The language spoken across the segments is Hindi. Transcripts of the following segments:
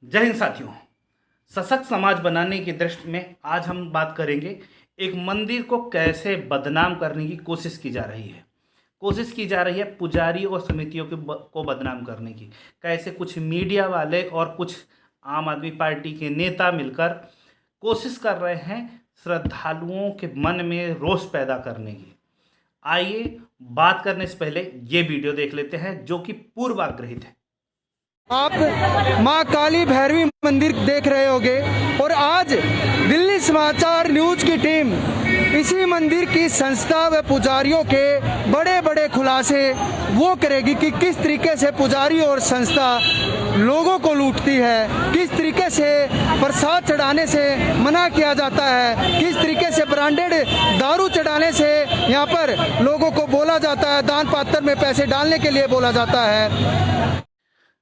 जय हिंद साथियों। सशक्त समाज बनाने की दृष्टि में आज हम बात करेंगे एक मंदिर को कैसे बदनाम करने की कोशिश की जा रही है। पुजारी और समितियों को बदनाम करने की। कैसे कुछ मीडिया वाले और कुछ आम आदमी पार्टी के नेता मिलकर कोशिश कर रहे हैं श्रद्धालुओं के मन में रोष पैदा करने की। आइए बात करने से पहले ये वीडियो देख लेते हैं जो कि पूर्वाग्रहित है। आप मां काली भैरवी मंदिर देख रहे होंगे और आज दिल्ली समाचार न्यूज की टीम इसी मंदिर की संस्था व पुजारियों के बड़े बड़े खुलासे वो करेगी कि किस तरीके से पुजारी और संस्था लोगों को लूटती है, किस तरीके से प्रसाद चढ़ाने से मना किया जाता है, किस तरीके से ब्रांडेड दारू चढ़ाने से यहाँ पर लोगों को बोला जाता है, दान पात्र में पैसे डालने के लिए बोला जाता है।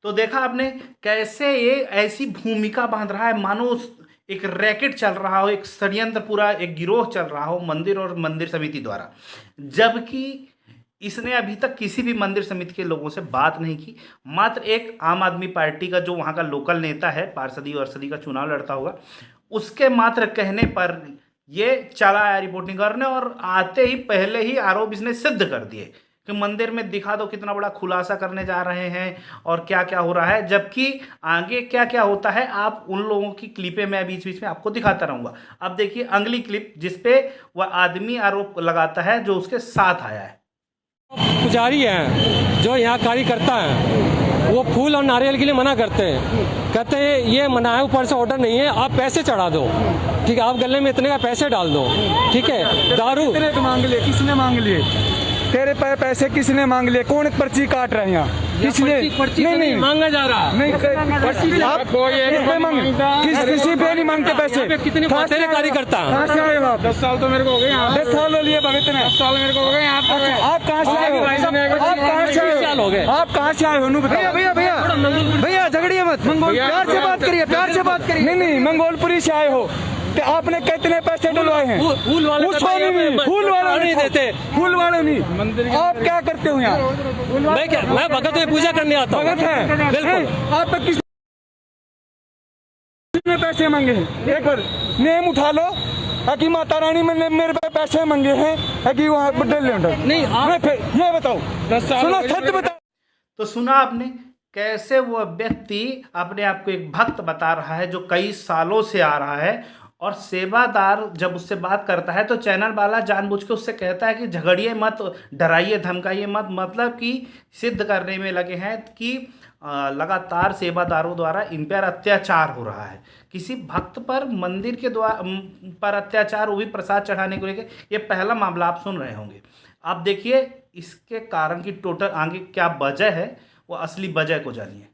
तो देखा आपने कैसे ये ऐसी भूमिका बांध रहा है मानो एक रैकेट चल रहा हो, एक षड्यंत्र, पूरा एक गिरोह चल रहा हो मंदिर और मंदिर समिति द्वारा, जबकि इसने अभी तक किसी भी मंदिर समिति के लोगों से बात नहीं की। मात्र एक आम आदमी पार्टी का जो वहाँ का लोकल नेता है, पार्षदी वर्षदी का चुनाव लड़ता होगा, उसके मात्र कहने पर ये चला आया रिपोर्टिंग करने और आते ही पहले ही आरोप इसने सिद्ध कर दिए कि मंदिर में दिखा दो कितना बड़ा खुलासा करने जा रहे हैं और क्या क्या हो रहा है, जबकि आगे क्या क्या होता है आप उन लोगों की क्लिपें मैं बीच बीच में आपको दिखाता रहूँगा। अब देखिए अगली क्लिप जिसपे वह आदमी आरोप लगाता है जो उसके साथ आया है। पुजारी हैं जो यहाँ कार्यकर्ता हैं, वो फूल और नारियल के लिए मना करते हैं, कहते हैं ये मना है, ऊपर से ऑर्डर नहीं है, आप पैसे चढ़ा दो, ठीक है, आप गले में इतने का पैसे डाल दो, ठीक है। दारू मांग लिए, किसने मांग लिए? तेरे पैसे किसने मांग लिए? कौन पर्ची काट रहे हैं यहाँ? किसने? नहीं मांगा जा रहा नहीं, आप किसी पे नहीं मांगते पैसे। कितने तेरे कार्यकर्ता? 10 साल तो मेरे को हो गए, 10 साल हो लिए भगत ने, 10 साल मेरे को हो गए। आप कहाँ से आए हो? आप कहाँ से आए हो? भैया भैया भैया भैया झगड़िए मत, प्यार से बात करिए, प्यार से बात करिए। नहीं, मंगोलपुरी से आए हो तो आपने कितने पैसे डलवाए हैं? फूल वाले नहीं देते, फूल वाले नहीं। आप क्या करते हो यहाँ? मैं भगत में पूजा करने आता हूँ। भगत है बिल्कुल। आप तो किसने पैसे मांगे हैं? एक बार नेम उठा लो कि माता रानी ने मेरे पे पैसे मांगे हैं कि वहाँ नहीं। ये बताओ, सुनो सच बताओ। तो सुना आपने कैसे वो व्यक्ति अपने आप को एक भक्त बता रहा है जो कई सालों से आ रहा है, और सेवादार जब उससे बात करता है तो चैनल वाला जानबूझ के उससे कहता है कि झगड़िए मत, डराइए धमकाइए मत, मतलब कि सिद्ध करने में लगे हैं कि लगातार सेवादारों द्वारा इन पर अत्याचार हो रहा है। किसी भक्त पर मंदिर के द्वारा पर अत्याचार, वो भी प्रसाद चढ़ाने को लेकर, ये पहला मामला आप सुन रहे होंगे। आप देखिए इसके कारण की टोटल आगे क्या वजह है, वो असली वजह को जानिए।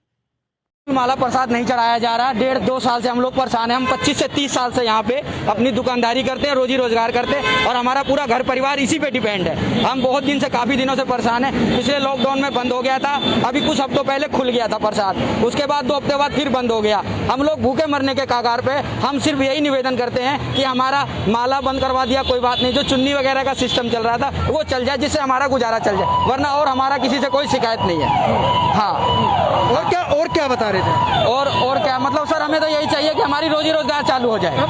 माला प्रसाद नहीं चढ़ाया जा रहा है। 1.5-2 साल से हम लोग परेशान हैं। हम 25 से 30 साल से यहाँ पे अपनी दुकानदारी करते हैं, रोजी रोजगार करते हैं और हमारा पूरा घर परिवार इसी पे डिपेंड है। हम बहुत दिन से, काफी दिनों से परेशान हैं। पिछले लॉकडाउन में बंद हो गया था, अभी कुछ हफ्तों पहले खुल गया था प्रसाद, उसके बाद 2 हफ्ते बाद फिर बंद हो गया। हम लोग भूखे मरने के कगार पे। हम सिर्फ यही निवेदन करते हैं कि हमारा माला बंद करवा दिया कोई बात नहीं, जो चुन्नी वगैरह का सिस्टम चल रहा था वो चल जाए, जिससे हमारा गुजारा चल जाए, वरना और हमारा किसी से कोई शिकायत नहीं है। हाँ, और क्या बता रहे थे? और क्या मतलब सर, हमें तो यही चाहिए कि हमारी रोजी रोजगार चालू हो जाए।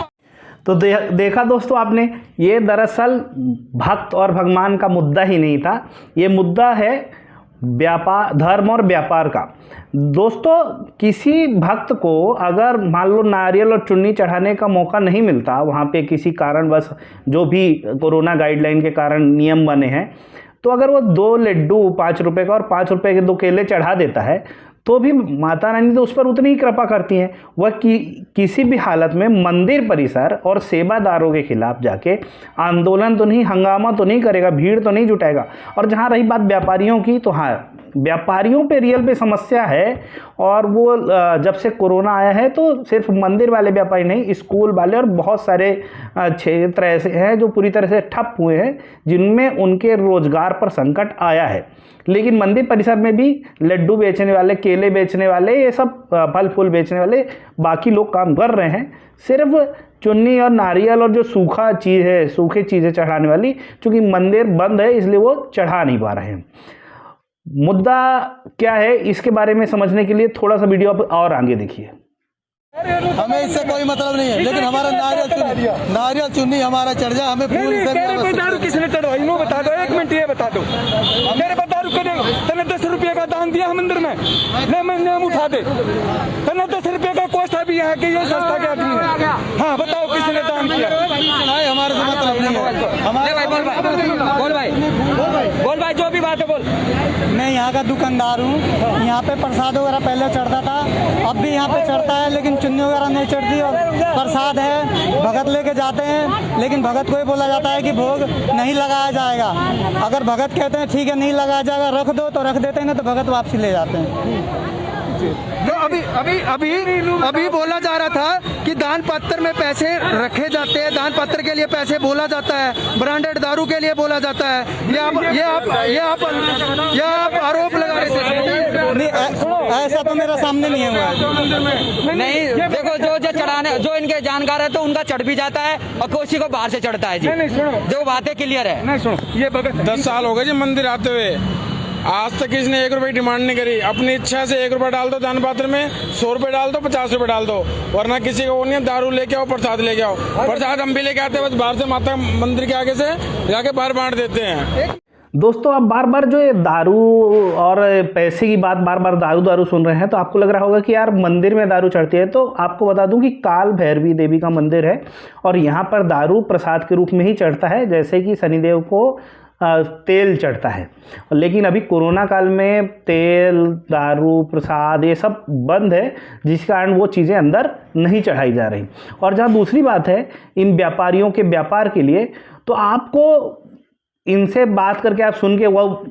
तो देखा दोस्तों आपने, ये दरअसल भक्त और भगवान का मुद्दा ही नहीं था, ये मुद्दा है व्यापार, धर्म और व्यापार का। दोस्तों किसी भक्त को अगर मान लो नारियल और चुन्नी चढ़ाने का मौका नहीं मिलता, वहाँ पे किसी कारणवश जो भी कोरोना गाइडलाइन के कारण नियम बने हैं, तो अगर वो 2 लड्डू 5 रुपए का और 5 रुपए के 2 केले चढ़ा देता है तो भी माता रानी तो उस पर उतनी ही कृपा करती हैं। वह किसी भी हालत में मंदिर परिसर और सेवादारों के खिलाफ जाके आंदोलन तो नहीं, हंगामा तो नहीं करेगा, भीड़ तो नहीं जुटाएगा। और जहाँ रही बात व्यापारियों की, तो हाँ, व्यापारियों पे रियल पे समस्या है। और वो जब से कोरोना आया है तो सिर्फ मंदिर वाले व्यापारी नहीं, स्कूल वाले और बहुत सारे क्षेत्र ऐसे हैं जो पूरी तरह से ठप हुए हैं, जिनमें उनके रोजगार पर संकट आया है। लेकिन मंदिर परिसर में भी लड्डू बेचने वाले, केले बेचने वाले, ये सब फल फूल बेचने वाले बाकी लोग काम कर रहे हैं। सिर्फ चुन्नी और नारियल और जो सूखा चीज़ है, सूखे चीज़ें चढ़ाने वाली, चूँकि मंदिर बंद है इसलिए वो चढ़ा नहीं पा रहे हैं। मुद्दा क्या है इसके बारे में समझने के लिए थोड़ा सा वीडियो आप और आगे देखिए। हमें इससे कोई मतलब नहीं है, लेकिन हमारा नारियल चुन्नी हमारा चढ़ जाए, हमें फूल से तेरे पे दारू किसने चढ़वाई? नो बता दो, 1 मिनट ये बता दो। तेरे पे दारू तने 10 रुपये का दान दिया मंदिर में, ले मैं नाम उठा दे। तने 10 रुपये का कोसा भी यहाँ के ये संस्था के आदमी है। हाँ बताओ किसने दान किया? हमारे से मतलब नहीं है। बोल भाई जो भी बात है बोल। मैं यहाँ का दुकानदार हूँ। यहाँ पे प्रसाद वगैरह पहले चढ़ता था, अब भी यहाँ पे चढ़ता है, लेकिन चुन्नी वगैरह नहीं चढ़ती। और प्रसाद है, भगत लेके जाते हैं, लेकिन भगत को ही बोला जाता है कि भोग नहीं लगाया जाएगा। अगर भगत कहते हैं ठीक है नहीं लगाया जाएगा, रख दो, तो रख देते हैं, ना तो भगत वापसी ले जाते हैं। तो अभी बोला जा रहा था कि दान पत्र में पैसे रखे जाते हैं, दान पत्र के लिए पैसे बोला जाता है, ब्रांडेड दारू के लिए बोला जाता है। ये आप आरोप लगा रहे थे। नहीं, ऐसा तो मेरा सामने नहीं हुआ है। नहीं देखो, जो चढ़ाने जो इनके जानकार है तो उनका चढ़ भी जाता है और कोसी को बाहर से चढ़ता है जी। जो बातें क्लियर है। नहीं सुनो, ये भगत 10 साल हो गए जी मंदिर आते हुए, आज तक किसी ने 1 रुपये डिमांड नहीं करी। अपनी इच्छा से 1 रुपया डाल दो दान पात्र में, 100 रुपये डाल दो, 50 रुपये डाल दो, वरना किसी को वो नहीं है दारू लेके आओ, प्रसाद लेके आओ। प्रसाद हम भी लेके आते हैं, बस बाहर से माता मंदिर के आगे से जाके बाहर बांट देते हैं। दोस्तों, आप बार बार जो ये दारू और पैसे की बात बार बार दारू सुन रहे हैं, तो आपको लग रहा होगा कि यार मंदिर में दारू चढ़ती है। तो आपको बता दूं कि काल भैरवी देवी का मंदिर है और यहाँ पर दारू प्रसाद के रूप में ही चढ़ता है, जैसे कि शनिदेव को तेल चढ़ता है। लेकिन अभी कोरोना काल में तेल, दारू, प्रसाद ये सब बंद है, जिस कारण वो चीज़ें अंदर नहीं चढ़ाई जा रही। और जहाँ दूसरी बात है इन व्यापारियों के व्यापार के लिए, तो आपको इनसे बात करके आप सुन के वो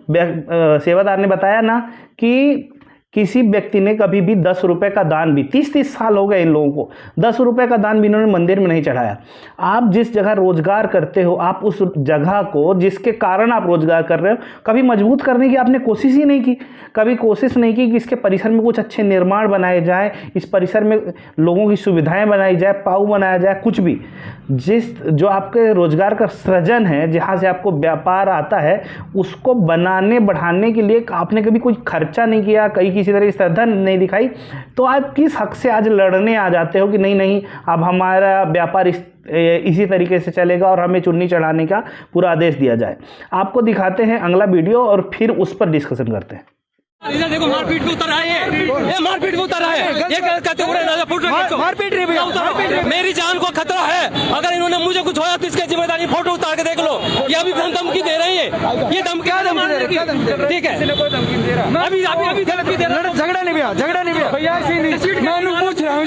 सेवादार ने बताया ना कि किसी व्यक्ति ने कभी भी 10 रुपये का दान भी, 30 साल हो गए इन लोगों को, 10 रुपये का दान भी इन्होंने मंदिर में नहीं चढ़ाया। आप जिस जगह रोजगार करते हो, आप उस जगह को जिसके कारण आप रोजगार कर रहे हो, कभी मजबूत करने की आपने कोशिश ही नहीं की। कभी कोशिश नहीं की कि इसके परिसर में कुछ अच्छे निर्माण बनाए जाए, इस परिसर में लोगों की सुविधाएं बनाई जाए, पाऊ बनाया जाए, कुछ भी जो आपके रोजगार का सृजन है, जहाँ से आपको व्यापार आता है, उसको बनाने बढ़ाने के लिए आपने कभी कोई खर्चा नहीं किया, कहीं किसी तरह की श्रद्धा नहीं दिखाई। तो आप किस हक से आज लड़ने आ जाते हो कि नहीं अब हमारा व्यापार इसी तरीके से चलेगा और हमें चुन्नी चढ़ाने का पूरा आदेश दिया जाए। आपको दिखाते हैं अगला वीडियो और फिर उस पर डिस्कशन करते हैं। इधर देखो, मारपीट में उतर रहा है ये मारपीट में उतर रहा है। ये कहते हुए मारपीट नहीं भैया, मेरी जान को खतरा है। अगर इन्होंने मुझे कुछ होया तो इसकी जिम्मेदारी फोटो उतार के देख लो। ये अभी धमकी दे रही है, ये धमकी ठीक है। अभी धमकी दे रहा है। झगड़ा नहीं भैया मैं पूछ रहा हूँ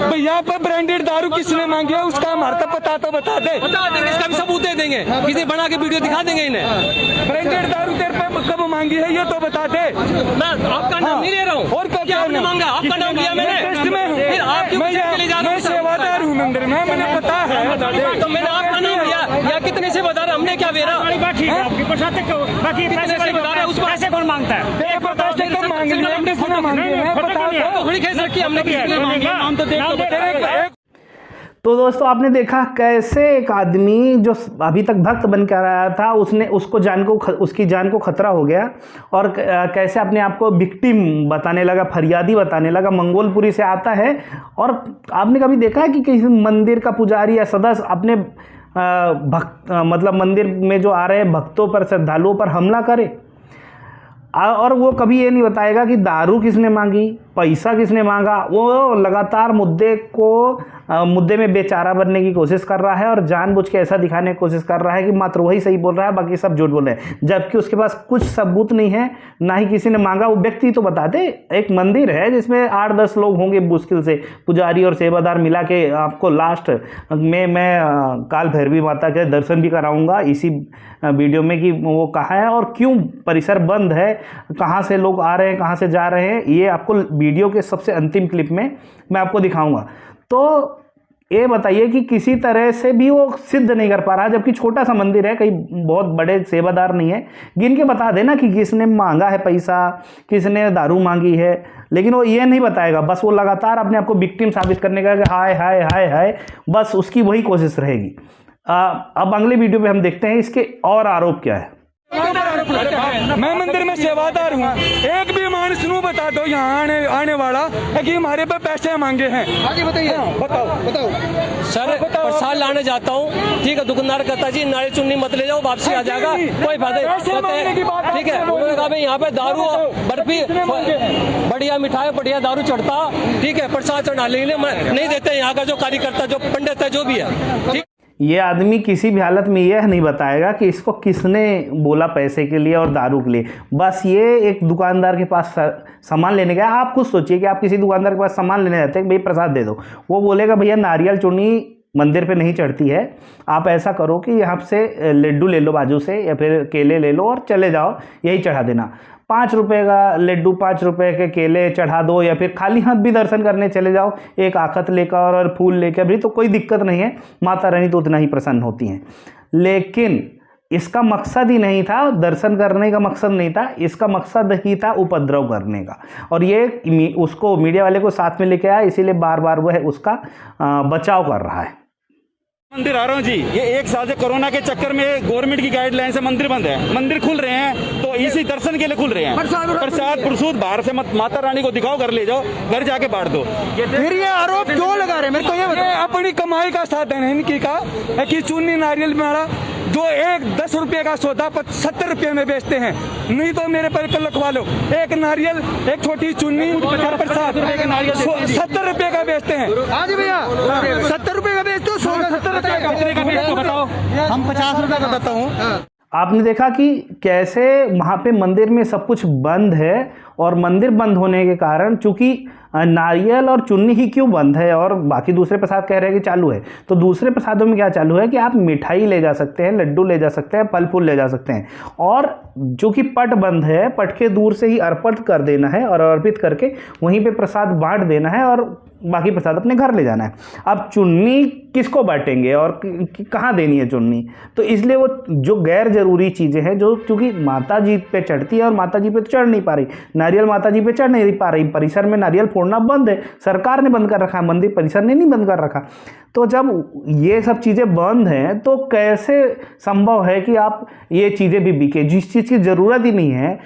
भैया पर ब्रांडेड दारू किसने मांगी है, उसका हमारा पता तो बता दे। इसका भी सबूत दे देंगे, किसी बना के वीडियो दिखा देंगे इन्हें। ब्रांडेड दारू तेरे पे कब मांगी है ये तो बता दे। मैं आपका नाम नहीं ले रहा हूँ। और क्या आपने मांगा? आपका नाम लिया मैंने। फिर आप क्यों के लिए जा रहे हो? मैं सेवादार हूँ मंदिर में, मैंने पता है। तो मैंने आपका नाम लिया या कितने से बता रहा? हमने क्या बेरा? बाकी पैसे कौन मांगता है? थोड़ी खेस रखी हमने। तो दोस्तों, आपने देखा कैसे एक आदमी जो अभी तक भक्त बन कर आया था, उसकी जान को खतरा हो गया और कैसे अपने आप को विक्टिम बताने लगा, फरियादी बताने लगा। मंगोलपुरी से आता है और आपने कभी देखा है कि किसी मंदिर का पुजारी या सदस्य अपने मतलब मंदिर में जो आ रहे भक्तों पर, श्रद्धालुओं पर हमला करे? और वो कभी ये नहीं बताएगा कि दारू किसने मांगी, पैसा किसने मांगा। वो लगातार मुद्दे में बेचारा बनने की कोशिश कर रहा है और जानबूझ के ऐसा दिखाने की कोशिश कर रहा है कि मात्र वही सही बोल रहा है, बाकी सब झूठ बोल रहे हैं, जबकि उसके पास कुछ सबूत नहीं है, ना ही किसी ने मांगा। वो व्यक्ति तो बता दे, एक मंदिर है जिसमें 8-10 लोग होंगे मुश्किल से, पुजारी और सेवादार मिला के। आपको लास्ट में मैं काल भैरवी माता के दर्शन भी कराऊंगा इसी वीडियो में कि वो कहाँ है और क्यों परिसर बंद है, कहाँ से लोग आ रहे हैं, कहाँ से जा रहे हैं। ये आपको वीडियो के सबसे अंतिम क्लिप में मैं आपको दिखाऊंगा। तो ये बताइए कि किसी तरह से भी वो सिद्ध नहीं कर पा रहा, जबकि छोटा सा मंदिर है, कहीं बहुत बड़े सेवादार नहीं है। गिन के बता देना कि किसने मांगा है पैसा, किसने दारू मांगी है, लेकिन वो ये नहीं बताएगा। बस वो लगातार अपने आप को विक्टिम साबित करने का कि हाय हाय हाय हाय, बस उसकी वही कोशिश रहेगी। अब अगले वीडियो में हम देखते हैं इसके और आरोप क्या है। मैं मंदिर में सेवादार हूँ। एक भी मानस नू बता दो यहाँ आने वाला है कि हमारे पे पैसे मांगे हैं। आगे बताइए, बताओ। सर प्रसाद लाने जाता हूँ, ठीक है, दुकानदार कहता जी नारियल चुन्नी मत ले जाओ, वापसी आ जाएगा, कोई फायदा नहीं, ठीक है। उन्होंने कहा भाई यहाँ पे दारू बर्फी बढ़िया मिठाई बढ़िया दारू चढ़ता, ठीक है, प्रसाद चढ़ा लेंगे, नहीं देते यहाँ का जो कार्यकर्ता जो पंडित है जो भी है, ठीक। ये आदमी किसी भी हालत में यह नहीं बताएगा कि इसको किसने बोला पैसे के लिए और दारू के लिए। बस ये एक दुकानदार के पास सामान लेने गया। आप खुद सोचिए कि आप किसी दुकानदार के पास सामान लेने जाते हैं, भाई प्रसाद दे दो, वो बोलेगा भैया नारियल चुन्नी मंदिर पे नहीं चढ़ती है, आप ऐसा करो कि यहाँ से लड्डू ले लो बाजू से या फिर केले ले लो और चले जाओ, यही चढ़ा देना। 5 रुपये का लड्डू 5 रुपये के केले चढ़ा दो या फिर खाली हाथ भी दर्शन करने चले जाओ, एक आखत लेकर और फूल लेकर भी, तो कोई दिक्कत नहीं है, माता रानी तो उतना ही प्रसन्न होती हैं। लेकिन इसका मकसद ही नहीं था, दर्शन करने का मकसद नहीं था, इसका मकसद ही था उपद्रव करने का। और ये उसको मीडिया वाले को साथ में लेके आया, इसीलिए बार बार वह उसका बचाव कर रहा है। मंदिर आ रहा हूँ जी, ये 1 साल से कोरोना के चक्कर में गवर्नमेंट की गाइडलाइन से मंदिर बंद है। मंदिर खुल रहे हैं तो इसी दर्शन के लिए खुल रहे हैं। प्रसाद प्रसूद बाहर से मत, माता रानी को दिखाओ, घर ले जाओ, घर जाके बांट दो। फिर ये आरोप क्यों लगा रहे हैं मेरे को ये बताओ। अपनी कमाई का साधन है इनकी का कि चुन्नी नारियल माला जो 10 रुपये का सौदा 70 रुपये में बेचते हैं, नहीं तो मेरे पर लिखवा लो, एक नारियल एक छोटी चुन्नी प्रसाद 70 रुपये का बेचते हैं। आज भैया 70 रुपये का बेचते हो, 70 रुपये का बताओ। हम 50 रुपये का देता हूँ। आपने देखा कि कैसे वहाँ पे मंदिर में सब कुछ बंद है, और मंदिर बंद होने के कारण चूंकि नारियल और चुन्नी ही क्यों बंद है और बाकी दूसरे प्रसाद कह रहे हैं कि चालू है, तो दूसरे प्रसादों में क्या चालू है कि आप मिठाई ले जा सकते हैं, लड्डू ले जा सकते हैं, फल फूल ले जा सकते हैं, और जो कि पट बंद है, पट के दूर से ही अर्पित कर देना है और अर्पित करके वहीं पे प्रसाद बांट देना है और बाकी प्रसाद अपने घर ले जाना है। अब चुन्नी किसको बांटेंगे और कहाँ देनी है चुन्नी, तो इसलिए वो जो गैर जरूरी चीज़ें हैं जो चूँकि माता जी पे चढ़ती है और माता जी पे तो चढ़ नहीं पा रही, नारियल माता जी पे चढ़ नहीं पा रही, परिसर में नारियल फोड़ना बंद है, सरकार ने बंद कर रखा है, मंदिर परिसर ने नहीं बंद कर रखा। तो जब ये सब चीज़ें बंद हैं तो कैसे संभव है कि आप ये चीज़ें भी बिके जिस चीज़ की ज़रूरत ही नहीं है।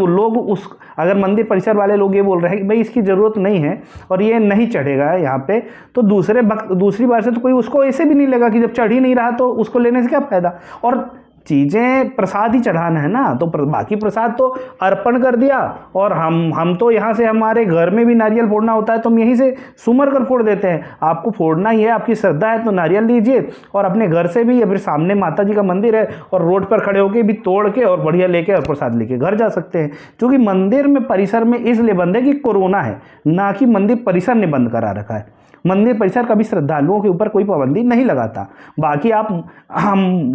लोग उस अगर मंदिर परिसर वाले लोग ये बोल रहे हैं कि भाई इसकी ज़रूरत नहीं है और ये नहीं चढ़ेगा यहाँ पे, तो दूसरी बार से तो कोई उसको ऐसे भी नहीं लगा कि जब चढ़ ही नहीं रहा तो उसको लेने से क्या फ़ायदा। और चीज़ें प्रसाद ही चढ़ाना है ना, तो बाकी प्रसाद तो अर्पण कर दिया, और हम तो यहाँ से हमारे घर में भी नारियल फोड़ना होता है तो हम यहीं से सुमर कर फोड़ देते हैं। आपको फोड़ना ही है, आपकी श्रद्धा है तो नारियल लीजिए, और अपने घर से भी या फिर सामने माता जी का मंदिर है और रोड पर खड़े होकर भी तोड़ के और बढ़िया लेके और प्रसाद लेके घर जा सकते हैं। क्योंकि मंदिर में परिसर में इसलिए बंद है कि कोरोना है, ना कि मंदिर परिसर ने बंद करा रखा है। मंदिर परिसर कभी श्रद्धालुओं के ऊपर कोई पाबंदी नहीं लगाता। बाकी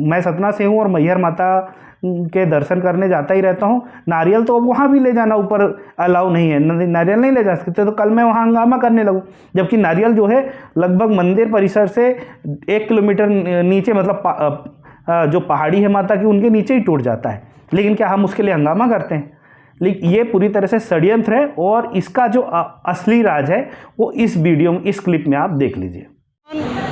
मैं सतना से हूँ और मैहर माता के दर्शन करने जाता ही रहता हूँ। नारियल तो वहाँ भी ले जाना ऊपर अलाउ नहीं है, नारियल नहीं ले जा सकते, तो कल मैं वहाँ हंगामा करने लगूँ, जबकि नारियल जो है लगभग मंदिर परिसर से 1 किलोमीटर नीचे, मतलब जो पहाड़ी है माता की उनके नीचे ही टूट जाता है, लेकिन क्या हम उसके लिए हंगामा करते हैं। लेकिन ये पूरी तरह से षड्यंत्र है, और इसका जो असली राज है वो इस वीडियो में, इस क्लिप में आप देख लीजिए।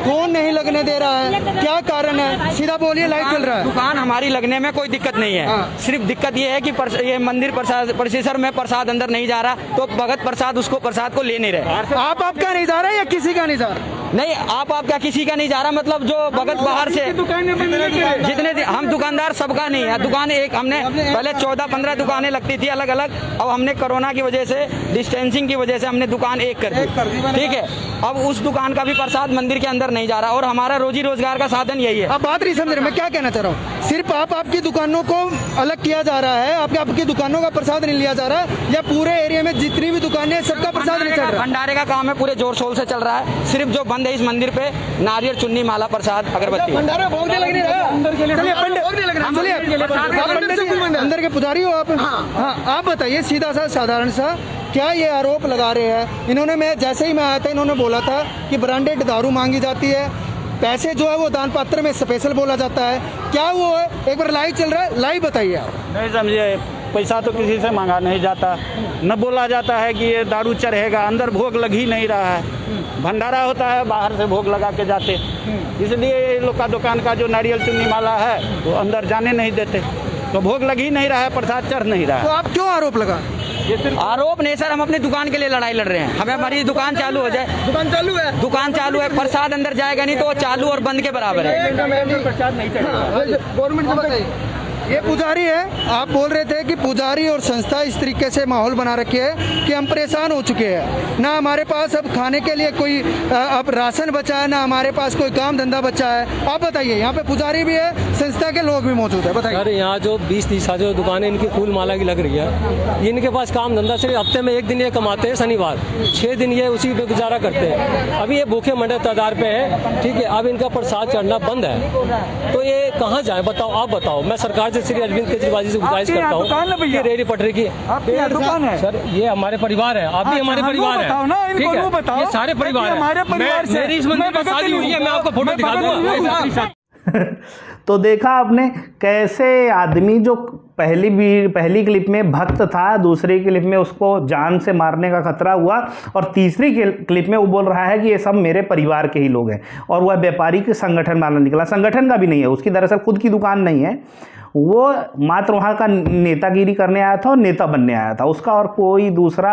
कौन नहीं लगने दे रहा है, क्या कारण है, सीधा बोलिए। लाइट चल रहा है। दुकान हमारी लगने में कोई दिक्कत नहीं है, सिर्फ दिक्कत ये है कि ये मंदिर परिसर में प्रसाद अंदर नहीं जा रहा, तो भगत प्रसाद उसको प्रसाद को ले नहीं रहे। आपका नहीं जा रहा या किसी का नहीं जा रहा? नहीं, आपका किसी का नहीं जा रहा, मतलब जो भगत बाहर से जितने हम दुकानदार सबका नहीं है। दुकान एक हमने पहले 14-15 दुकानें लगती थी अलग अलग, अब हमने कोरोना की वजह से, डिस्टेंसिंग की वजह से हमने दुकान एक कर दी, ठीक है। अब उस दुकान का भी प्रसाद मंदिर के अंदर नहीं जा रहा, और हमारा रोजी रोजगार का साधन यही है। अब बात नहीं समझ रहे, मैं क्या कहना चाह रहा हूँ, सिर्फ आपकी दुकानों को अलग किया जा रहा है, आपकी दुकानों का प्रसाद नहीं लिया जा रहा, या पूरे एरिया में जितनी भी दुकानें सबका प्रसाद नहीं चल रहा? भंडारे का काम है, पूरे जोर शोर से चल रहा है। सिर्फ जो बंद है इस मंदिर पे नारियल चुन्नी माला प्रसाद अगरबत्ती। भंडारा भोगने लग नहीं रहा, अंदर के पुजारी हो आप? हाँ, आप बताइए सीधा सा साधारण सा, क्या ये आरोप लगा रहे हैं इन्होंने? मैं जैसे ही मैं आया था इन्होंने बोला था कि ब्रांडेड दारू मांगी जाती है, पैसे जो है वो दान पात्र में स्पेशल बोला जाता है, क्या वो है? एक बार लाइव चल रहा है, लाइव बताइए आप। नहीं समझिए, पैसा तो किसी से मांगा नहीं जाता, न बोला जाता है कि ये दारू चढ़ेगा, अंदर भोग लग ही नहीं रहा है। भंडारा होता है, बाहर से भोग लगा के जाते, इसलिए लोग का दुकान का जो नारियल चुन्नी माला है वो अंदर जाने नहीं देते। तो भोग लग ही नहीं रहा है, प्रसाद चढ़ नहीं रहा तो है। आप क्यों आरोप लगा? आरोप नहीं सर, हम अपनी दुकान के लिए लड़ाई लड़ रहे हैं। हमें हमारी दुकान चालू हो जाए। दुकान चालू है, दुकान चालू है, प्रसाद अंदर जाएगा नहीं तो वो चालू और बंद के बराबर है। प्रसाद नहीं चढ़ेगा। गवर्नमेंट से बताइए। ये पुजारी है, आप बोल रहे थे कि पुजारी और संस्था इस तरीके से माहौल बना रखे है कि हम परेशान हो चुके हैं, ना हमारे पास अब खाने के लिए कोई अब राशन बचा है, ना हमारे पास कोई काम धंधा बचा है। आप बताइए, यहाँ पे पुजारी भी है, संस्था के लोग भी मौजूद है, बताइए। अरे यहाँ जो 20-30 साल जो दुकानें इनकी फूल माला की लग रही है, इनके पास काम धंधा सिर्फ हफ्ते में 1 दिन ये कमाते हैं, शनिवार 6 दिन ये उसी पे गुजारा करते हैं। अभी ये भूखे मंडे तादार पे है, ठीक है। अब इनका प्रसाद चढ़ना बंद है, तो ये कहाँ जाए बताओ, आप बताओ। मैं सरकार से श्री अरविंद केजरीवाल जी से गुजारिश करता हूँ कि रेडी पटरी की आपकी यहाँ दुकान है सर, ये हमारे परिवार है, आप भी हमारे परिवार बताओ ना, है, ठीक इनको है। बताओ, ये सारे परिवार है, हमारे परिवार से मेरी इस मंदिर में शादी हुई है, मैं आपको फोटो दिखा दूंगा। तो देखा आपने कैसे आदमी जो पहली क्लिप में भक्त था, दूसरी क्लिप में उसको जान से मारने का खतरा हुआ, और तीसरी क्लिप में वो बोल रहा है कि ये सब मेरे परिवार के ही लोग हैं, और वह व्यापारी के संगठन वाला निकला। संगठन का भी नहीं है, उसकी दरअसल खुद की दुकान नहीं है, वो मात्र वहाँ का नेतागिरी करने आया था और नेता बनने आया था, उसका और कोई दूसरा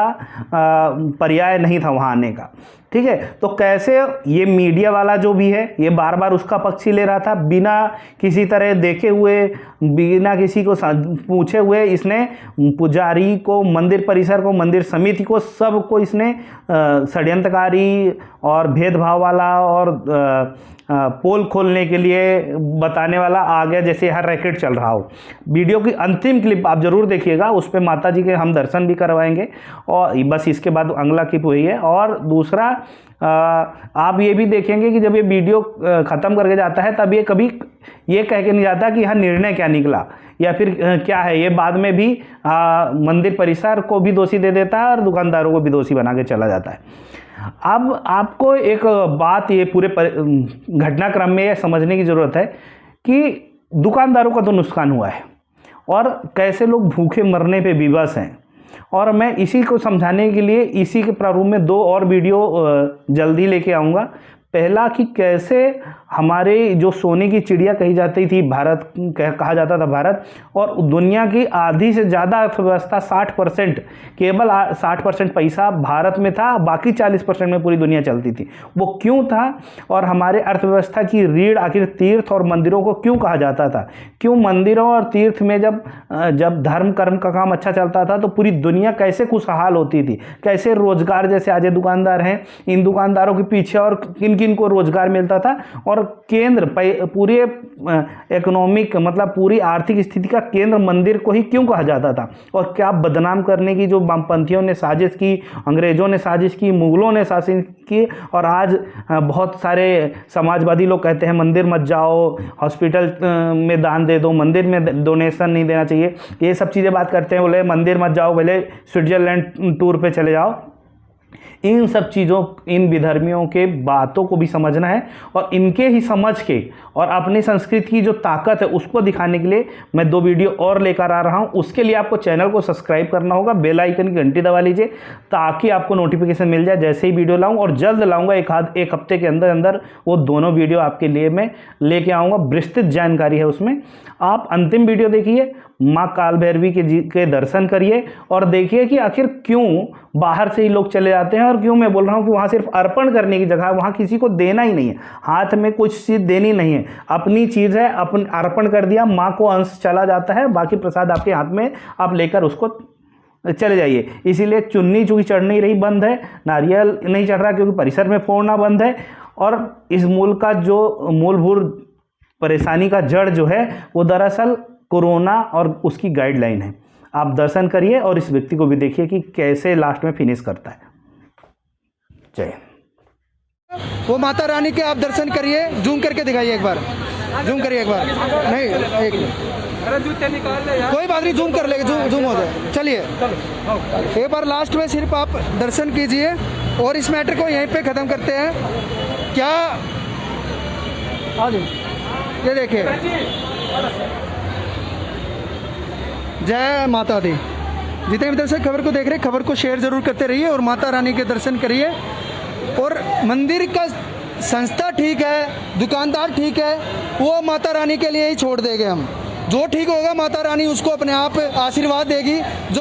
पर्याय नहीं था वहाँ आने का, ठीक है। तो कैसे ये मीडिया वाला जो भी है ये बार बार उसका पक्ष ही ले रहा था, बिना किसी तरह देखे हुए, बिना किसी को पूछे हुए इसने पुजारी को, मंदिर परिसर को, मंदिर समिति को, सबको इसने षड्यंत्रकारी और भेदभाव वाला और पोल खोलने के लिए बताने वाला आ गया, जैसे यहाँ रैकेट चल रहा हो। वीडियो की अंतिम क्लिप आप ज़रूर देखिएगा, उस पर माता जी के हम दर्शन भी करवाएंगे, और बस इसके बाद अगला क्लिप हुई है। और दूसरा आप ये भी देखेंगे कि जब ये वीडियो ख़त्म करके जाता है तब ये कभी ये कह के नहीं जाता कि यहाँ निर्णय क्या निकला या फिर क्या है, ये बाद में भी मंदिर परिसर को भी दोषी दे देता है और दुकानदारों को भी दोषी बना के चला जाता है। अब आपको एक बात ये पूरे घटनाक्रम में समझने की ज़रूरत है कि दुकानदारों का तो नुकसान हुआ है और कैसे लोग भूखे मरने पे विवश हैं, और मैं इसी को समझाने के लिए इसी के प्रारूप में 2 और वीडियो जल्दी लेके आऊँगा। पहला कि कैसे हमारे जो सोने की चिड़िया कही जाती थी भारत, कहा जाता था भारत, और दुनिया की आधी से ज़्यादा अर्थव्यवस्था 60%, केवल 60% पैसा भारत में था, बाकी 40% में पूरी दुनिया चलती थी। वो क्यों था, और हमारे अर्थव्यवस्था की रीढ़ आखिर तीर्थ और मंदिरों को क्यों कहा जाता था? क्यों मंदिरों और तीर्थ में जब धर्म कर्म का काम अच्छा चलता था तो पूरी दुनिया कैसे खुशहाल होती थी, कैसे रोजगार, जैसे आज दुकानदार हैं, इन दुकानदारों के पीछे और किन किन को रोजगार मिलता था, और केंद्र पूरे इकोनॉमिक मतलब पूरी आर्थिक स्थिति का केंद्र मंदिर को ही क्यों कहा जाता था, और क्या बदनाम करने की जो वामपंथियों ने साजिश की, अंग्रेजों ने साजिश की, मुगलों ने साजिश की, और आज बहुत सारे समाजवादी लोग कहते हैं मंदिर मत जाओ, हॉस्पिटल में दान दे दो, मंदिर में डोनेशन नहीं देना चाहिए, ये सब चीज़ें बात करते हैं। बोले मंदिर मत जाओ, बोले स्विट्जरलैंड टूर पे चले जाओ। इन सब चीज़ों, इन विधर्मियों के बातों को भी समझना है, और इनके ही समझ के और अपनी संस्कृति की जो ताकत है उसको दिखाने के लिए मैं 2 वीडियो और लेकर आ रहा हूं। उसके लिए आपको चैनल को सब्सक्राइब करना होगा, बेल आइकन की घंटी दबा लीजिए ताकि आपको नोटिफिकेशन मिल जाए जैसे ही वीडियो लाऊं, और जल्द लाऊंगा, एक हफ्ते के अंदर अंदर वो दोनों वीडियो आपके लिए मैं लेके आऊँगा। विस्तृत जानकारी है उसमें। आप अंतिम वीडियो देखिए, माँ काल भैरवी के दर्शन करिए, और देखिए कि आखिर क्यों बाहर से ही लोग चले जाते हैं, और क्यों मैं बोल रहा हूँ कि वहाँ सिर्फ अर्पण करने की जगह, वहाँ किसी को देना ही नहीं है, हाथ में कुछ चीज़ देनी नहीं है, अपनी चीज़ है, अपन अर्पण कर दिया, माँ को अंश चला जाता है, बाकी प्रसाद आपके हाथ में, आप लेकर उसको चले जाइए। इसीलिए चुन्नी चूँकि चढ़ नहीं रही, बंद है, नारियल नहीं चढ़ रहा क्योंकि परिसर में फोड़ना बंद है, और इस मूल का जो मूलभूत परेशानी का जड़ जो है वो दरअसल कोरोना और उसकी गाइडलाइन है। आप दर्शन करिए और इस व्यक्ति को भी देखिए कि कैसे लास्ट में फिनिश करता है। जय। वो माता रानी के आप दर्शन करिए, जूम करके दिखाइए एक बार, जूम करिए एक बार, नहीं एक कोई बात नहीं, जूम कर लेंगे, जूम हो जाए। चलिए एक बार लास्ट में सिर्फ आप दर्शन कीजिए और इस मैटर को यहीं पे ख़त्म करते हैं। क्या ये देखिए, जय माता दी। जितने भी दर्शक खबर को देख रहे हैं, खबर को शेयर जरूर करते रहिए और माता रानी के दर्शन करिए। और मंदिर का संस्था ठीक है, दुकानदार ठीक है, वो माता रानी के लिए ही छोड़ देंगे हम। जो ठीक होगा माता रानी उसको अपने आप आशीर्वाद देगी। जो